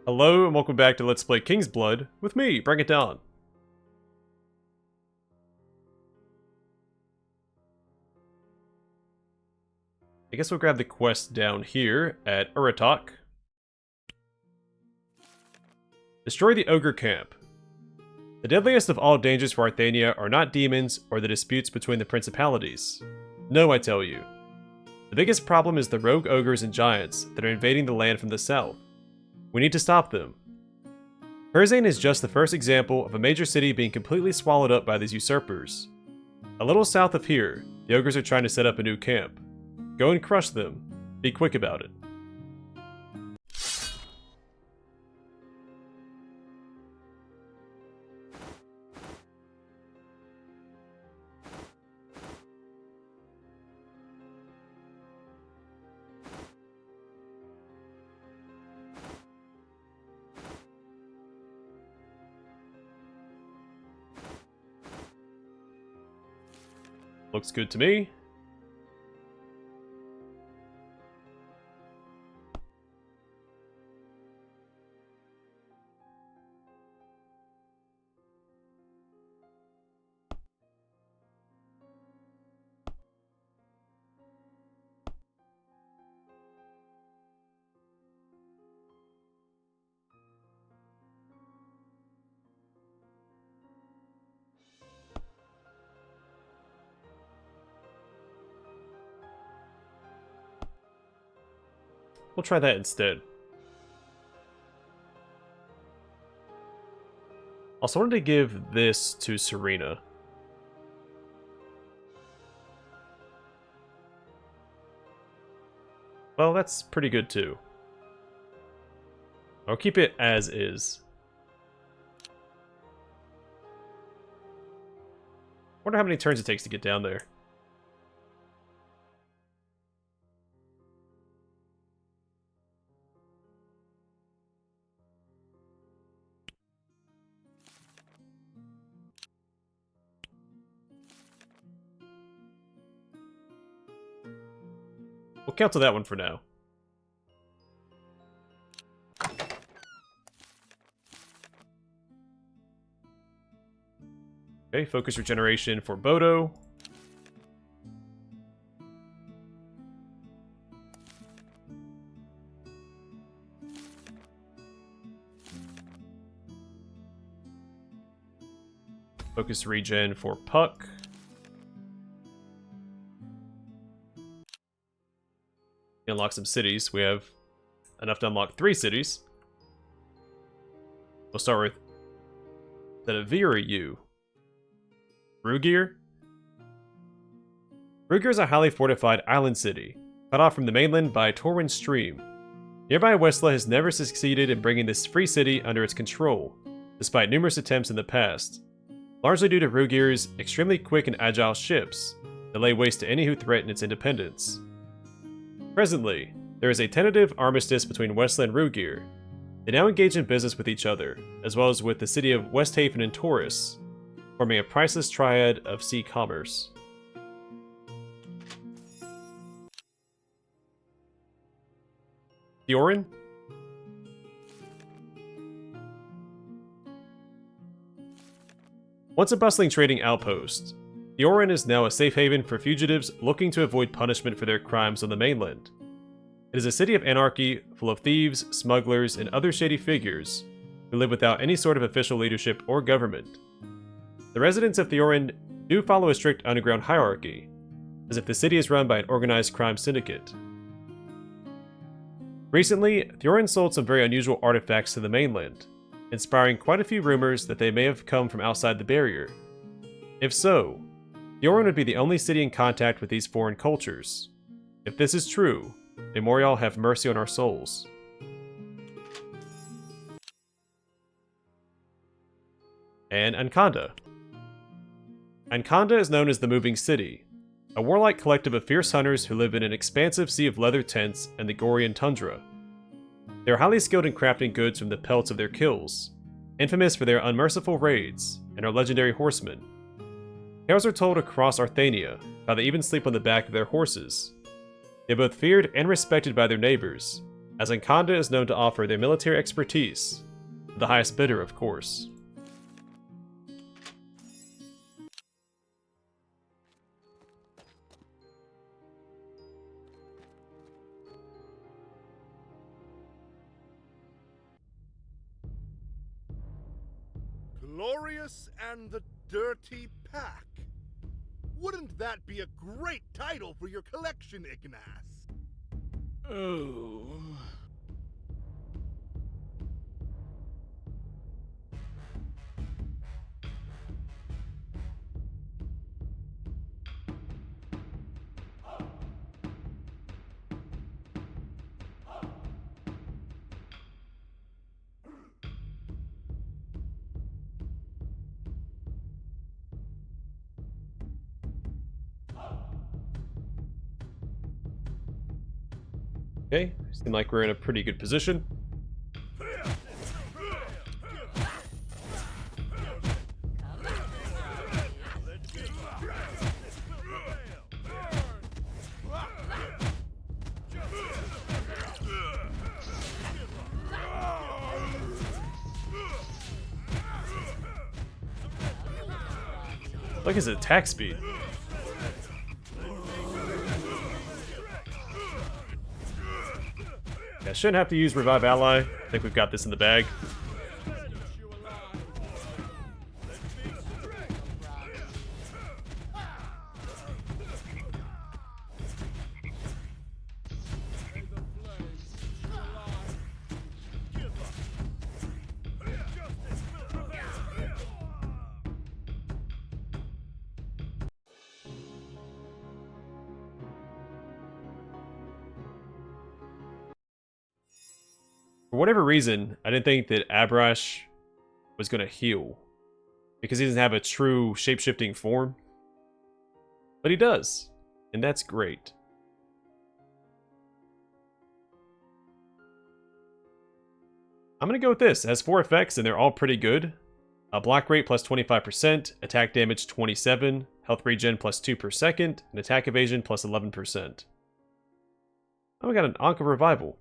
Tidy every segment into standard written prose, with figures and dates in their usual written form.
Hello and welcome back to Let's Play Kingsblood with me, BringItDon. I guess we'll grab the quest down here at Autochess. Destroy the Ogre Camp. The deadliest of all dangers for Arthania are not demons or the disputes between the principalities. No, I tell you. The biggest problem is the rogue ogres and giants that are invading the land from the south. We need to stop them. Herzane is just the first example of a major city being completely swallowed up by these usurpers. A little south of here, the ogres are trying to set up a new camp. Go and crush them. Be quick about it. Looks good to me. We'll try that instead. Also wanted to give this to Serena. Well, that's pretty good too. I'll keep it as is. Wonder how many turns it takes to get down there. We'll cancel that one for now. Okay, focus regeneration for Bodo. Focus regen for Puck. Unlock some cities. We have enough to unlock 3 cities. We'll start with Tavern U. Rugir? Rugir is a highly fortified island city, cut off from the mainland by Torwin Stream. Nearby Westla has never succeeded in bringing this free city under its control, despite numerous attempts in the past, largely due to Rugir's extremely quick and agile ships that lay waste to any who threaten its independence. Presently, there is a tentative armistice between Westla and Rugir. They now engage in business with each other, as well as with the city of Westhaven and Taurus, forming a priceless triad of sea commerce. Tavern? Once a bustling trading outpost, Tavern is now a safe haven for fugitives looking to avoid punishment for their crimes on the mainland. It is a city of anarchy, full of thieves, smugglers, and other shady figures who live without any sort of official leadership or government. The residents of Tavern do follow a strict underground hierarchy, as if the city is run by an organized crime syndicate. Recently, Tavern sold some very unusual artifacts to the mainland, inspiring quite a few rumors that they may have come from outside the barrier. If so, Tavern would be the only city in contact with these foreign cultures. If this is true, may Moriel have mercy on our souls. And Ankanda. Ankanda is known as the Moving City, a warlike collective of fierce hunters who live in an expansive sea of leather tents and the Gorian tundra. They are highly skilled in crafting goods from the pelts of their kills, infamous for their unmerciful raids, and are legendary horsemen. Tales are told across Arthania how they even sleep on the back of their horses. They are both feared and respected by their neighbors, as Ankanda is known to offer their military expertise. The highest bidder, of course. Glorious and the Dirty Pack. Wouldn't that be a great title for your collection, Ignace? Oh. Okay, seem like we're in a pretty good position. Look at his attack speed. Yeah, shouldn't have to use Revive Ally. I think we've got this in the bag. For whatever reason, I didn't think that Abrash was going to heal. Because he doesn't have a true shape-shifting form. But he does. And that's great. I'm going to go with this. It has 4 effects and they're all pretty good. Block rate plus 25%, attack damage 27, health regen plus 2 per second, and attack evasion plus 11%. Oh, we got an Ankh of Revival.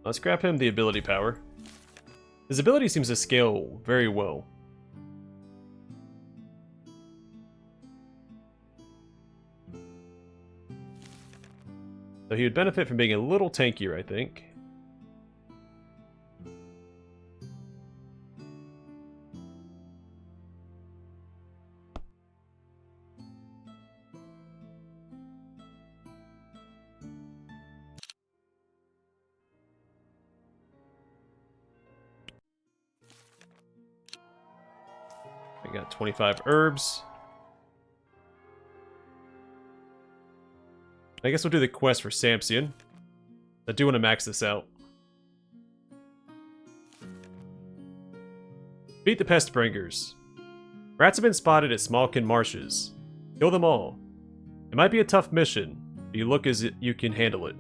Let's grab him the ability power. His ability seems to scale very well. So he would benefit from being a little tankier, I think. I got 25 herbs. I guess we'll do the quest for Samson. I do want to max this out. Beat the Pestbringers. Rats have been spotted at Smalkin Marshes. Kill them all. It might be a tough mission, but you look as if you can handle it.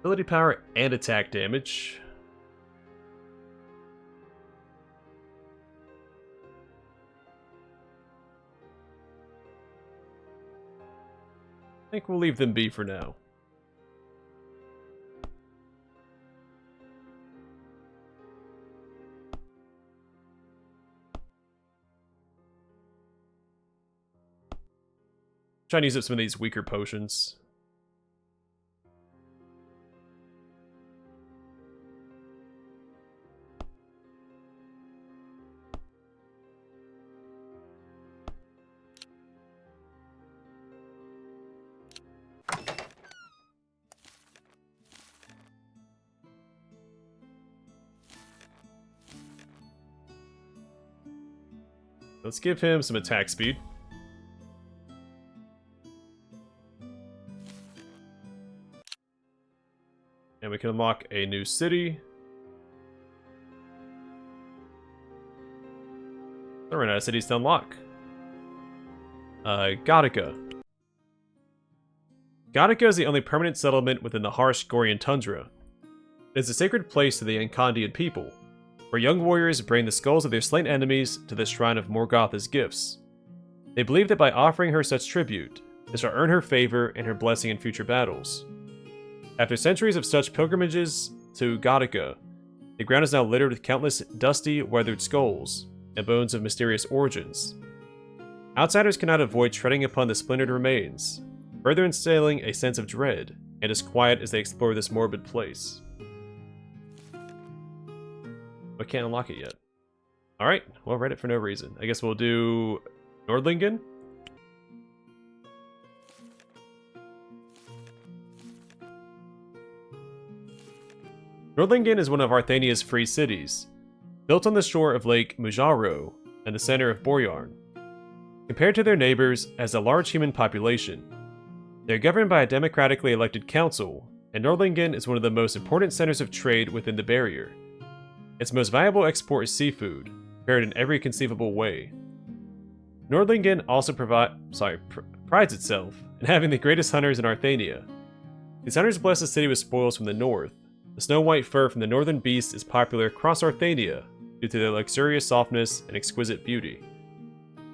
Ability power and attack damage. I think we'll leave them be for now. Try and use up some of these weaker potions. Let's give him some attack speed. And we can unlock a new city. There are no cities to unlock. Gothica. Gothica is the only permanent settlement within the harsh Gorian tundra. It is a sacred place to the Encandian people, where young warriors bring the skulls of their slain enemies to the shrine of Morgoth as gifts. They believe that by offering her such tribute, they shall earn her favor and her blessing in future battles. After centuries of such pilgrimages to Gothica, the ground is now littered with countless dusty, weathered skulls and bones of mysterious origins. Outsiders cannot avoid treading upon the splintered remains, further instilling a sense of dread and disquiet as they explore this morbid place. I can't unlock it yet. Alright, well, read it for no reason. I guess we'll do Nordlingen? Nordlingen is one of Arthania's free cities, built on the shore of Lake Mujaro and the center of Borjarn. Compared to their neighbors, it has a large human population. They are governed by a democratically elected council, and Nordlingen is one of the most important centers of trade within the barrier. Its most valuable export is seafood, prepared in every conceivable way. Nordlingen also prides itself in having the greatest hunters in Arthania. These hunters bless the city with spoils from the north. The snow-white fur from the northern beast is popular across Arthania due to their luxurious softness and exquisite beauty.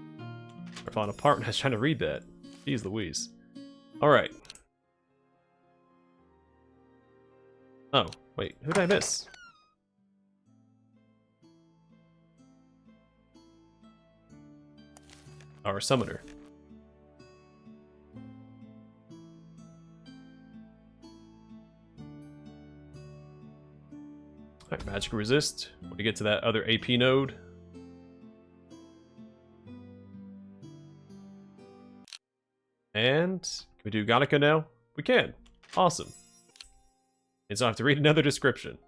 I'm falling apart when I was trying to read that. Jeez Louise. Alright. Oh, wait, who did I miss? Our summoner. Alright, magic resist. When we get to that other AP node. And can we do Gothica now? We can. Awesome. And so I have to read another description.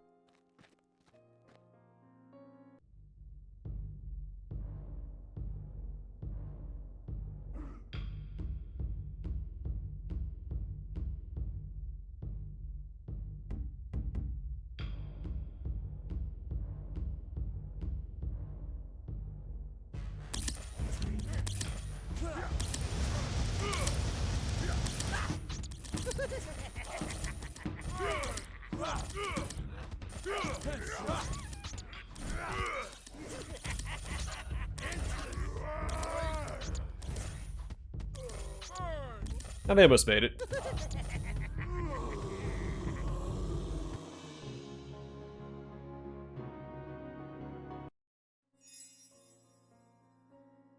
Now they almost made it.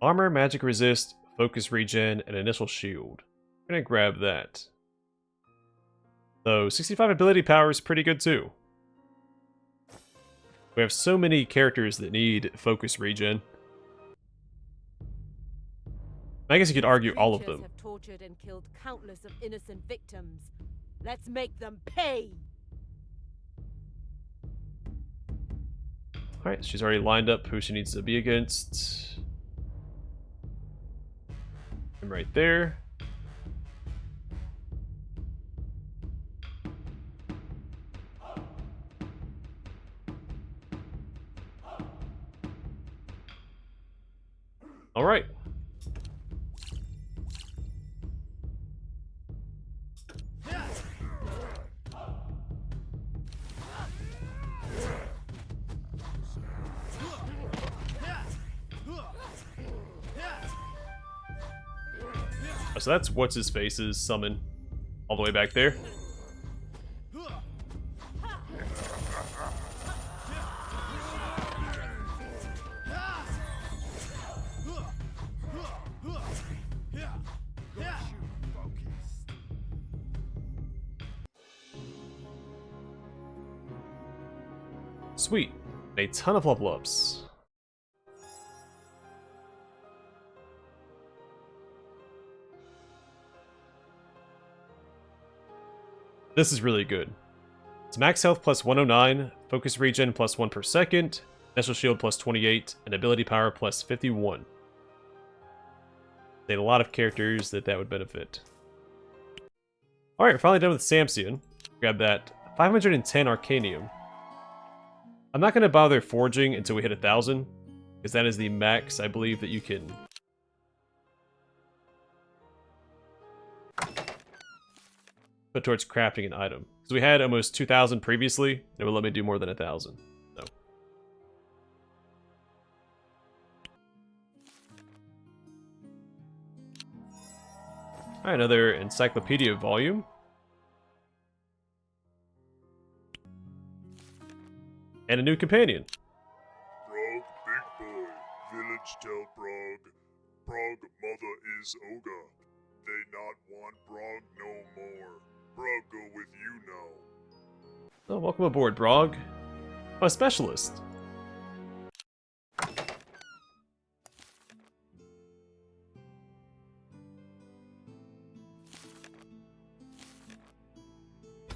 Armor, magic resist, focus regen, and initial shield. I'm gonna grab that. So 65 ability power is pretty good too. We have so many characters that need focus regen. I guess you could argue all of them. Have tortured and killed countless of innocent victims. Let's make them pay. Alright, she's already lined up who she needs to be against. I'm right there. Alright. So that's what's his face's summon all the way back there. Sweet. A ton of level ups. This is really good. It's max health plus 109, focus regen plus 1 per second, initial shield plus 28, and ability power plus 51. a lot of characters that would benefit. Alright, we're finally done with Samson. Grab that 510 Arcanium. I'm not going to bother forging until we hit 1,000, because that is the max I believe that you can put towards crafting an item. Because we had almost 2,000 previously, and it would let me do more than 1,000. So. Alright, another encyclopedia volume. And a new companion. Brog, big boy. Village tell Brog. Brog, mother is Oga. They not want Brog no more. Brog go with you now. Oh, welcome aboard, Brog. Oh, a specialist.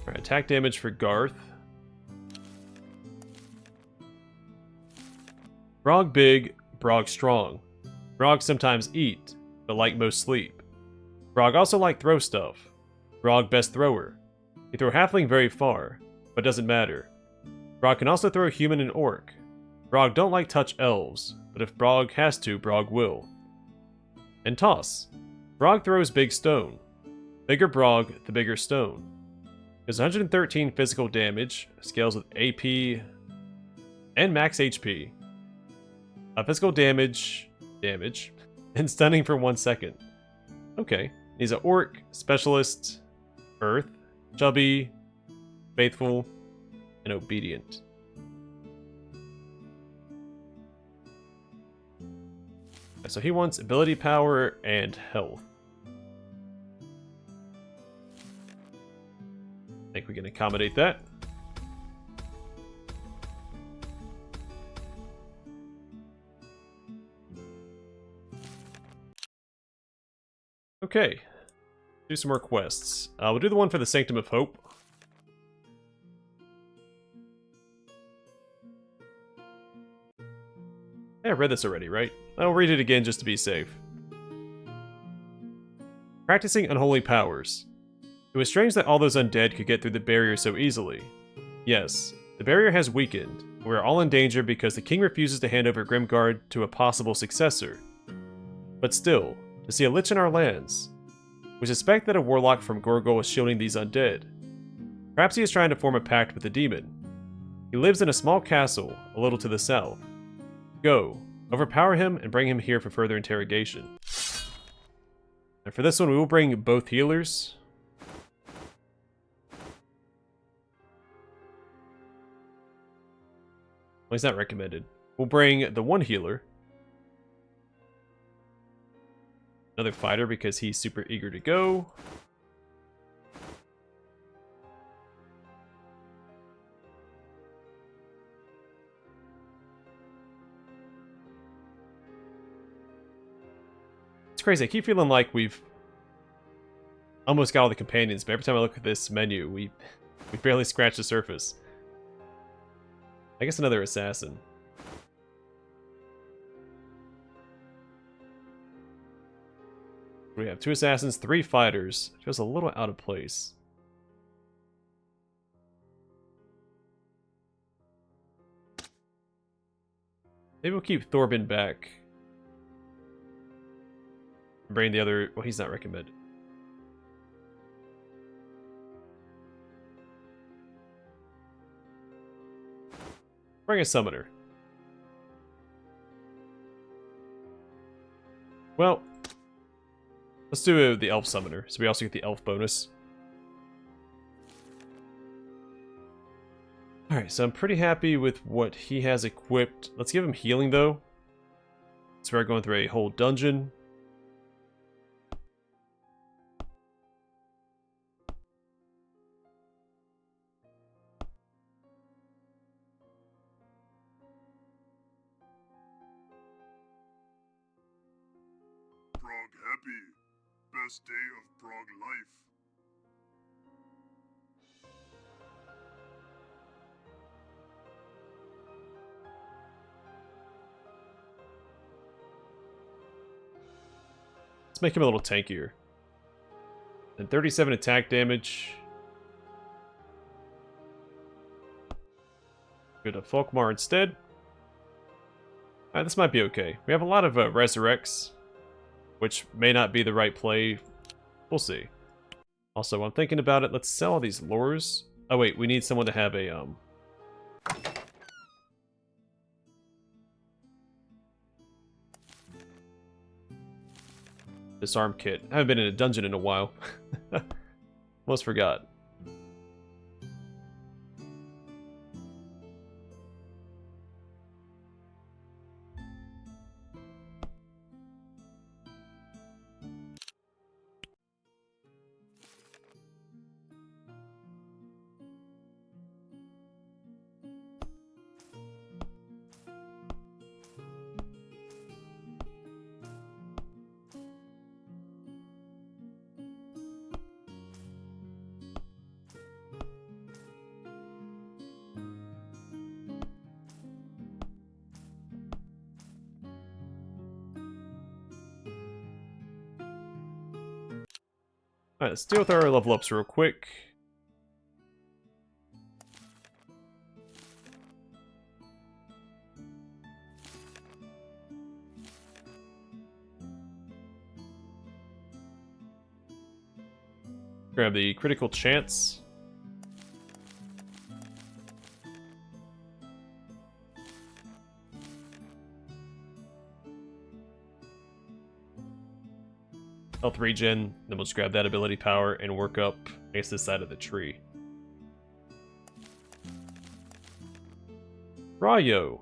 Alright, attack damage for Garth. Brog big, Brog strong. Brog sometimes eat, but like most sleep. Brog also like throw stuff. Brog best thrower. He throw halfling very far, but doesn't matter. Brog can also throw human and orc. Brog don't like touch elves, but if Brog has to, Brog will. And toss. Brog throws big stone. Bigger Brog, the bigger stone. There's 113 physical damage, scales with AP and max HP. Physical damage, and stunning for 1 second. Okay, he's an orc, specialist, earth, chubby, faithful, and obedient. So he wants ability power and health. I think we can accommodate that. Okay, do some more quests. We'll do the one for the Sanctum of Hope. Hey, I read this already, right? I'll read it again just to be safe. Practicing unholy powers. It was strange that all those undead could get through the barrier so easily. Yes, the barrier has weakened. We are all in danger because the king refuses to hand over Grimguard to a possible successor. But still, to see a lich in our lands. We suspect that a warlock from Gorgol is shielding these undead. Perhaps he is trying to form a pact with the demon. He lives in a small castle, a little to the south. Go, overpower him and bring him here for further interrogation. And for this one, we will bring both healers. Well, he's not recommended. We'll bring the one healer. Another fighter because he's super eager to go. It's crazy. I keep feeling like we've almost got all the companions, but every time I look at this menu, we barely scratch the surface. I guess another assassin. We have 2 assassins, 3 fighters. Feels a little out of place. Maybe we'll keep Thorbin back. Bring the other... Well, he's not recommended. Bring a summoner. Well... Let's do the elf summoner, so we also get the elf bonus. Alright, so I'm pretty happy with what he has equipped. Let's give him healing, though. So we're going through a whole dungeon. Brog happy. Best day of Brog life. Let's make him a little tankier. And 37 attack damage. Go to Folkmar instead. Alright, this might be okay. We have a lot of resurrects, which may not be the right play. We'll see. Also, while I'm thinking about it, let's sell all these lures. Oh wait, we need someone to have a disarm kit. I haven't been in a dungeon in a while. Almost forgot. Alright, let's deal with our level ups real quick. Grab the critical chance. Health regen, then we'll just grab that ability power and work up against this side of the tree. Rayo.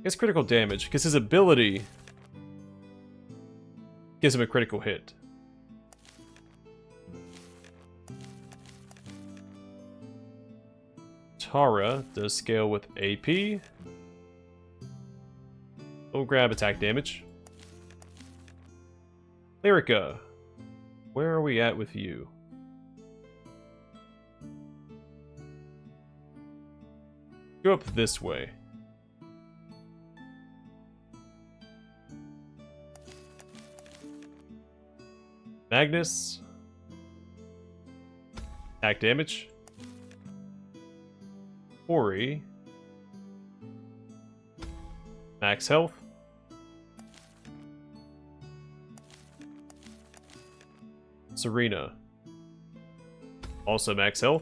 Gets critical damage, because his ability gives him a critical hit. Tara does scale with AP. We'll grab attack damage. Lyrica, where are we at with you? Go up this way. Magnus. Attack damage. Ori. Max health. Serena. Also max health.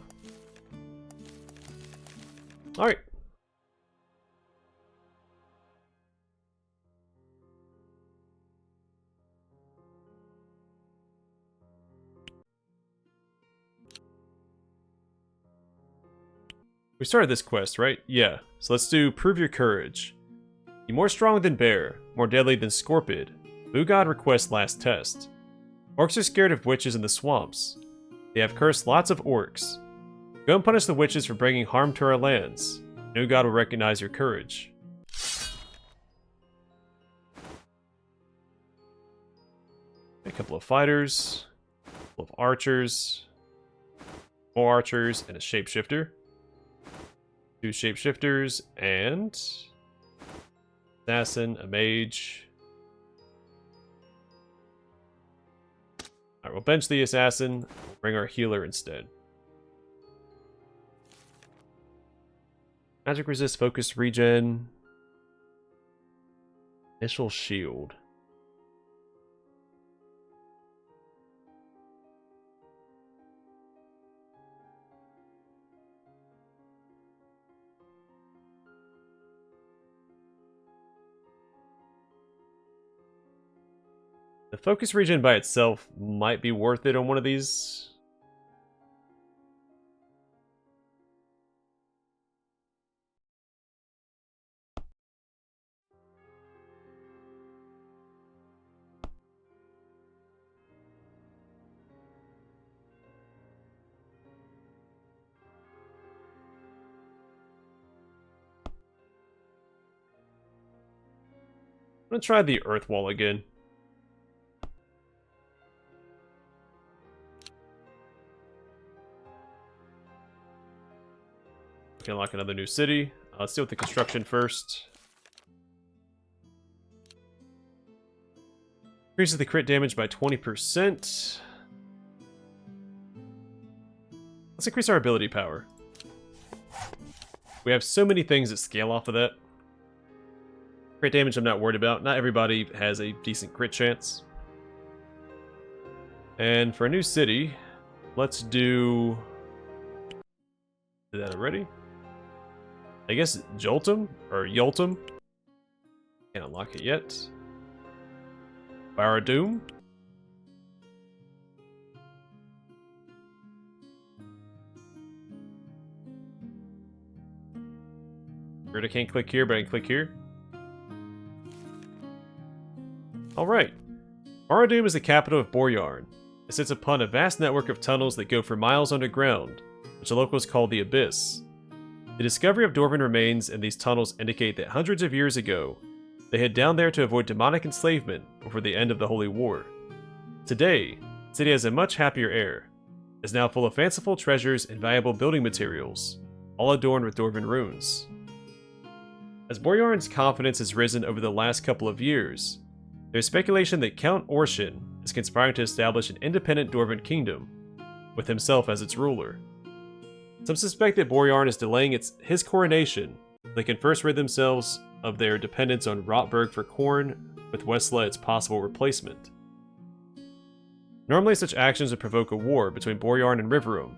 Alright. We started this quest, right? Yeah. So let's do Prove Your Courage. You're more strong than Bear, more deadly than Scorpid. Moogod requests last test. Orcs are scared of witches in the swamps. They have cursed lots of orcs. Go and punish the witches for bringing harm to our lands. Moogod will recognize your courage. A couple of fighters. A couple of archers. More archers and a shapeshifter. 2 shapeshifters and assassin, a mage. Alright, we'll bench the assassin. We'll bring our healer instead. Magic resist, focus regen. Initial shield. The focus regen by itself might be worth it on one of these. I'm gonna try the earth wall again. We can unlock another new city. Let's deal with the construction first. Increases the crit damage by 20%. Let's increase our ability power. We have so many things that scale off of that. Crit damage I'm not worried about. Not everybody has a decent crit chance. And for a new city, let's do... Did that already? I guess Joltum? Or Yoltum? Can't unlock it yet. Barad-dûm? I can't click here, but I can click here. Alright. Barad-dûm is the capital of Boryarn. It sits upon a vast network of tunnels that go for miles underground, which the locals call the Abyss. The discovery of Dwarven remains in these tunnels indicate that hundreds of years ago, they hid down there to avoid demonic enslavement before the end of the Holy War. Today, the city has a much happier air. It is now full of fanciful treasures and valuable building materials, all adorned with Dwarven runes. As Boryarn's confidence has risen over the last couple of years, there is speculation that Count Orshin is conspiring to establish an independent Dwarven kingdom, with himself as its ruler. Some suspect that Boryarn is delaying his coronation so they can first rid themselves of their dependence on Rotberg for corn, with Westla its possible replacement. Normally such actions would provoke a war between Boryarn and Riverum,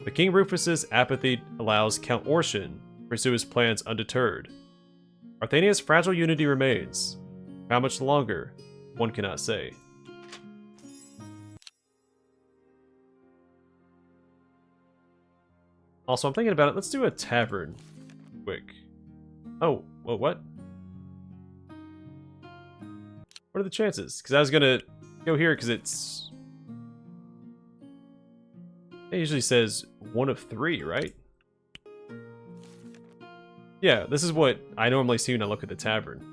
but King Rufus's apathy allows Count Orshin to pursue his plans undeterred. Arthania's fragile unity remains. For how much longer, one cannot say. Also, I'm thinking about it. Let's do a tavern. Quick. Oh, well, what? What are the chances? Because I was going to go here because it's... It usually says 1 of 3, right? Yeah, this is what I normally see when I look at the tavern.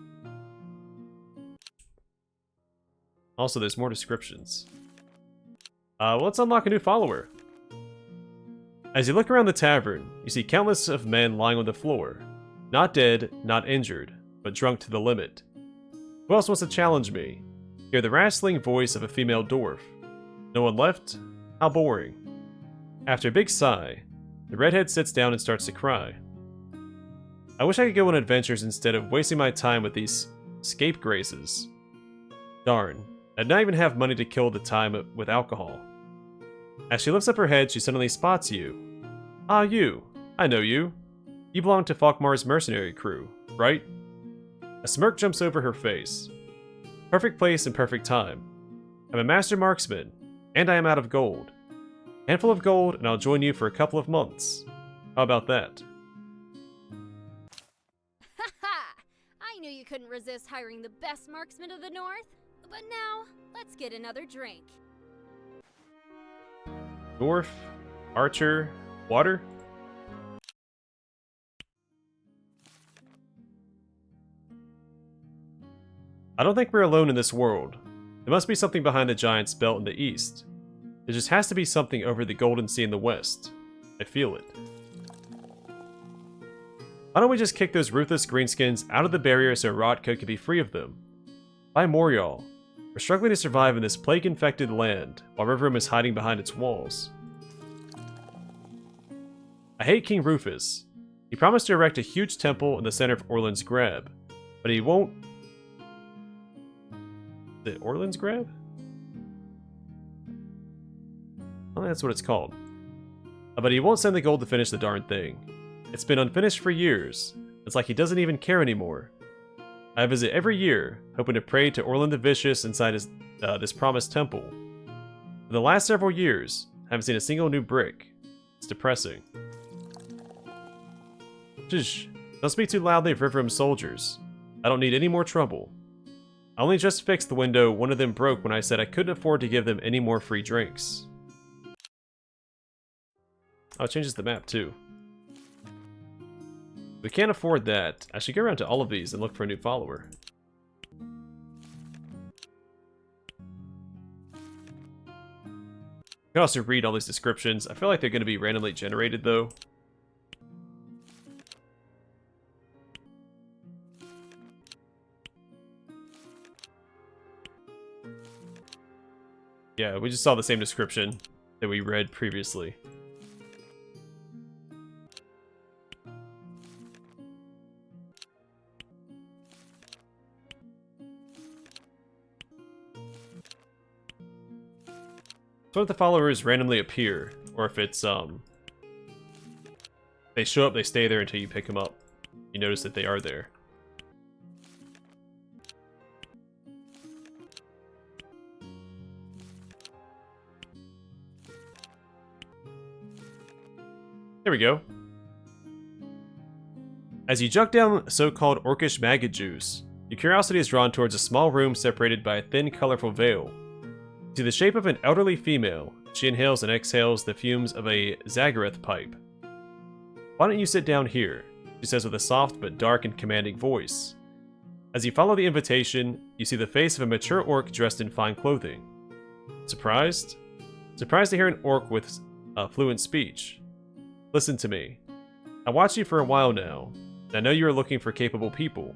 Also, there's more descriptions. Well, let's unlock a new follower. As you look around the tavern, you see countless of men lying on the floor. Not dead, not injured, but drunk to the limit. Who else wants to challenge me? Hear the rasping voice of a female dwarf. No one left? How boring. After a big sigh, the redhead sits down and starts to cry. I wish I could go on adventures instead of wasting my time with these scapegraces. Darn, I'd not even have money to kill the time with alcohol. As she lifts up her head, she suddenly spots you. Ah, you. I know you. You belong to Falkmar's mercenary crew, right? A smirk jumps over her face. Perfect place and perfect time. I'm a master marksman, and I am out of gold. Handful of gold, and I'll join you for a couple of months. How about that? I knew you couldn't resist hiring the best marksman of the North. But now, let's get another drink. Dwarf, archer, water? I don't think we're alone in this world. There must be something behind the Giant's Belt in the east. There just has to be something over the Golden Sea in the west. I feel it. Why don't we just kick those ruthless greenskins out of the barrier so Rotka can be free of them? By Morial, we're struggling to survive in this plague-infected land, while Riverum is hiding behind its walls. I hate King Rufus. He promised to erect a huge temple in the center of Orland's Grab, but he won't... Is it Orland's Grab? I think that's what it's called. But he won't send the gold to finish the darn thing. It's been unfinished for years. It's like he doesn't even care anymore. I visit every year, hoping to pray to Orland the Vicious inside this promised temple. For the last several years, I haven't seen a single new brick. It's depressing. Shh, don't speak too loudly of Riverum soldiers. I don't need any more trouble. I only just fixed the window one of them broke when I said I couldn't afford to give them any more free drinks. Oh, it changes the map too. We can't afford that. I should go around to all of these and look for a new follower. You can also read all these descriptions. I feel like they're going to be randomly generated though. Yeah, we just saw the same description that we read previously. So if the followers randomly appear, or if it's, they show up, they stay there until you pick them up. You notice that they are there. There we go. As you jug down so-called orcish maggot juice, your curiosity is drawn towards a small room separated by a thin, colorful veil. To the shape of an elderly female, she inhales and exhales the fumes of a Zagareth pipe. "Why don't you sit down here?" she says with a soft but dark and commanding voice. As you follow the invitation, you see the face of a mature orc dressed in fine clothing. Surprised? Surprised to hear an orc with fluent speech. "Listen to me. I watched you for a while now, and I know you are looking for capable people."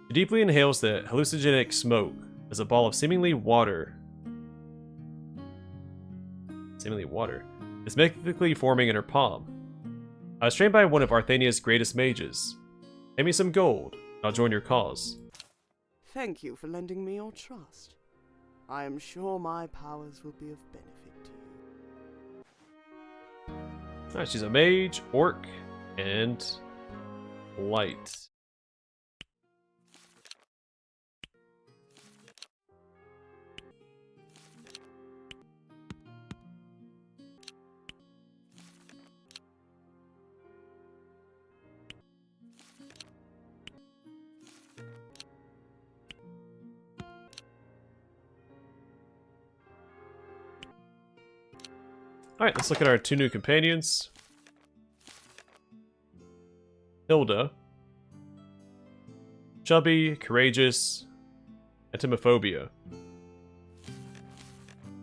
She deeply inhales the hallucinogenic smoke as a ball of seemingly water is mystically forming in her palm. "I was trained by one of Arthenia's greatest mages. Pay me some gold, and I'll join your cause." Thank you for lending me your trust. I am sure my powers will be of benefit to you. Alright, she's a mage, orc, and light. Alright, let's look at our two new companions. Hilda. Chubby, courageous, entomophobia.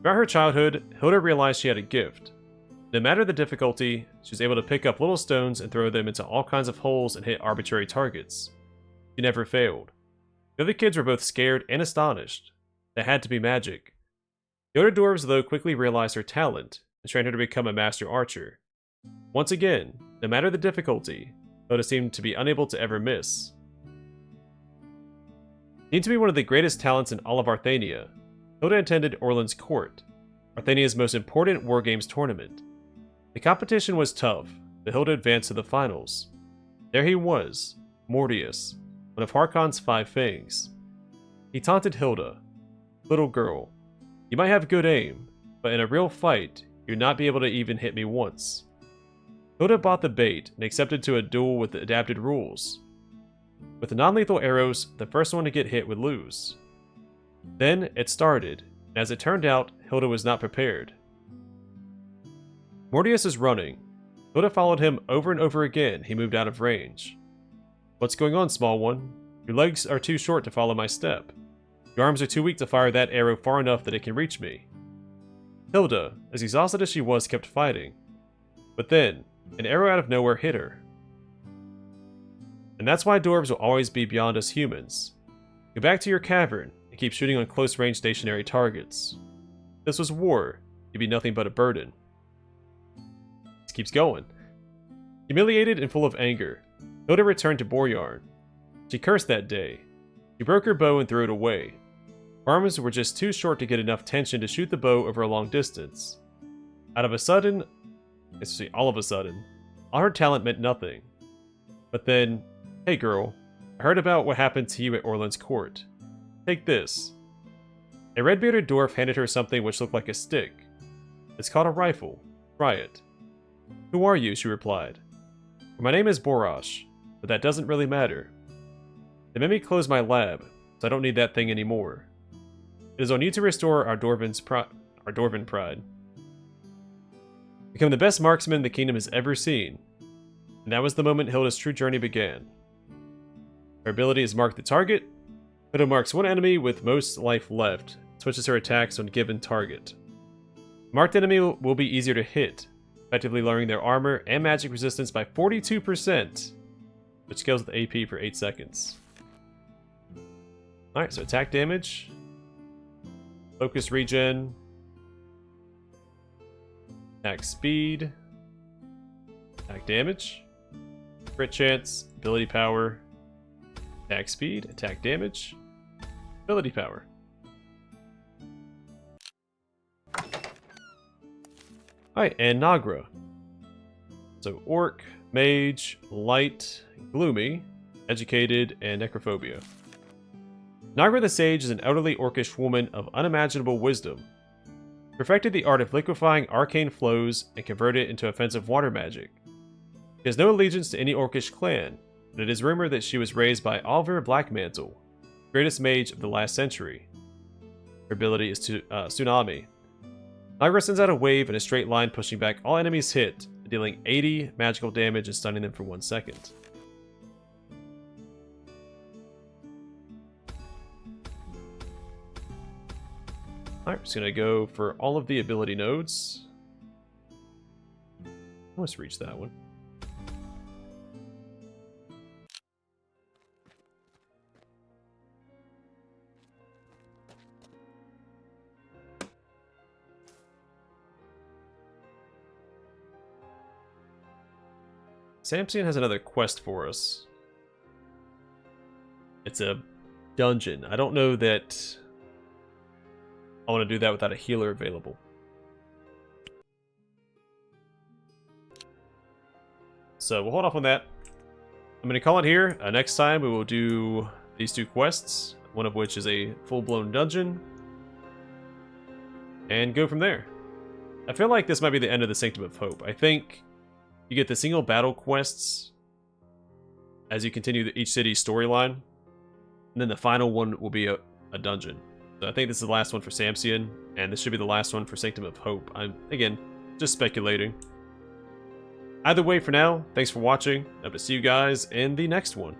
Throughout her childhood, Hilda realized she had a gift. No matter the difficulty, she was able to pick up little stones and throw them into all kinds of holes and hit arbitrary targets. She never failed. The other kids were both scared and astonished. That had to be magic. The older dwarves, though, quickly realized her talent and trained her to become a master archer. Once again, no matter the difficulty, Hilda seemed to be unable to ever miss. Deemed to be one of the greatest talents in all of Arthania, Hilda attended Orland's court, Arthania's most important war games tournament. The competition was tough, but Hilda advanced to the finals. There he was, Mortius, one of Harkon's 5 fangs. He taunted Hilda. "Little girl, you might have good aim, but in a real fight, you'd not be able to even hit me once." Hilda bought the bait and accepted to a duel with the adapted rules. With the non-lethal arrows, the first one to get hit would lose. Then it started, and as it turned out, Hilda was not prepared. Mortius is running. Hilda followed him over and over again. He moved out of range. "What's going on, small one? Your legs are too short to follow my step. Your arms are too weak to fire that arrow far enough that it can reach me." Hilda, as exhausted as she was, kept fighting. But then, an arrow out of nowhere hit her. And that's why dwarves will always be beyond us humans. Go back to your cavern and keep shooting on close-range stationary targets. If this was war, you'd be nothing but a burden. This keeps going. Humiliated and full of anger, Hilda returned to Borjarn. She cursed that day. She broke her bow and threw it away. Her arms were just too short to get enough tension to shoot the bow over a long distance. All of a sudden, all her talent meant nothing. But then, "Hey girl, I heard about what happened to you at Orland's court. Take this." A red-bearded dwarf handed her something which looked like a stick. "It's called a rifle. Try it." "Who are you?" she replied. "My name is Borash, but that doesn't really matter. They made me close my lab, so I don't need that thing anymore. It is on you to restore our Dwarven pride. Become the best marksman the kingdom has ever seen." And that was the moment Hilda's true journey began. Her ability is Mark the Target. Hilda marks one enemy with most life left, switches her attacks on given target. Marked enemy will be easier to hit, effectively lowering their armor and magic resistance by 42%, which scales with AP for 8 seconds. Alright, so attack damage, focus regen, attack speed, attack damage, crit chance, ability power, attack speed, attack damage, ability power. Alright, and Nagra. So Orc, Mage, Light, Gloomy, Educated, and Necrophobia. Nagra the Sage is an elderly orcish woman of unimaginable wisdom. Perfected the art of liquefying arcane flows and converted it into offensive water magic. She has no allegiance to any orcish clan, but it is rumored that she was raised by Oliver Blackmantle, greatest mage of the last century. Her ability is Tsunami. Nagra sends out a wave in a straight line, pushing back all enemies hit, dealing 80 magical damage and stunning them for 1 second. Alright, just gonna go for all of the ability nodes. Almost reached that one. Samson has another quest for us. It's a dungeon. I don't know that I want to do that without a healer available. So we'll hold off on that. I'm going to call it here. Next time we will do these 2 quests, one of which is a full-blown dungeon, and go from there. I feel like this might be the end of the Sanctum of Hope. I think you get the single battle quests as you continue each city's storyline, and then the final one will be a dungeon. So I think this is the last one for Samson, and this should be the last one for Sanctum of Hope. I'm, again, just speculating. Either way, for now, thanks for watching. Hope to see you guys in the next one.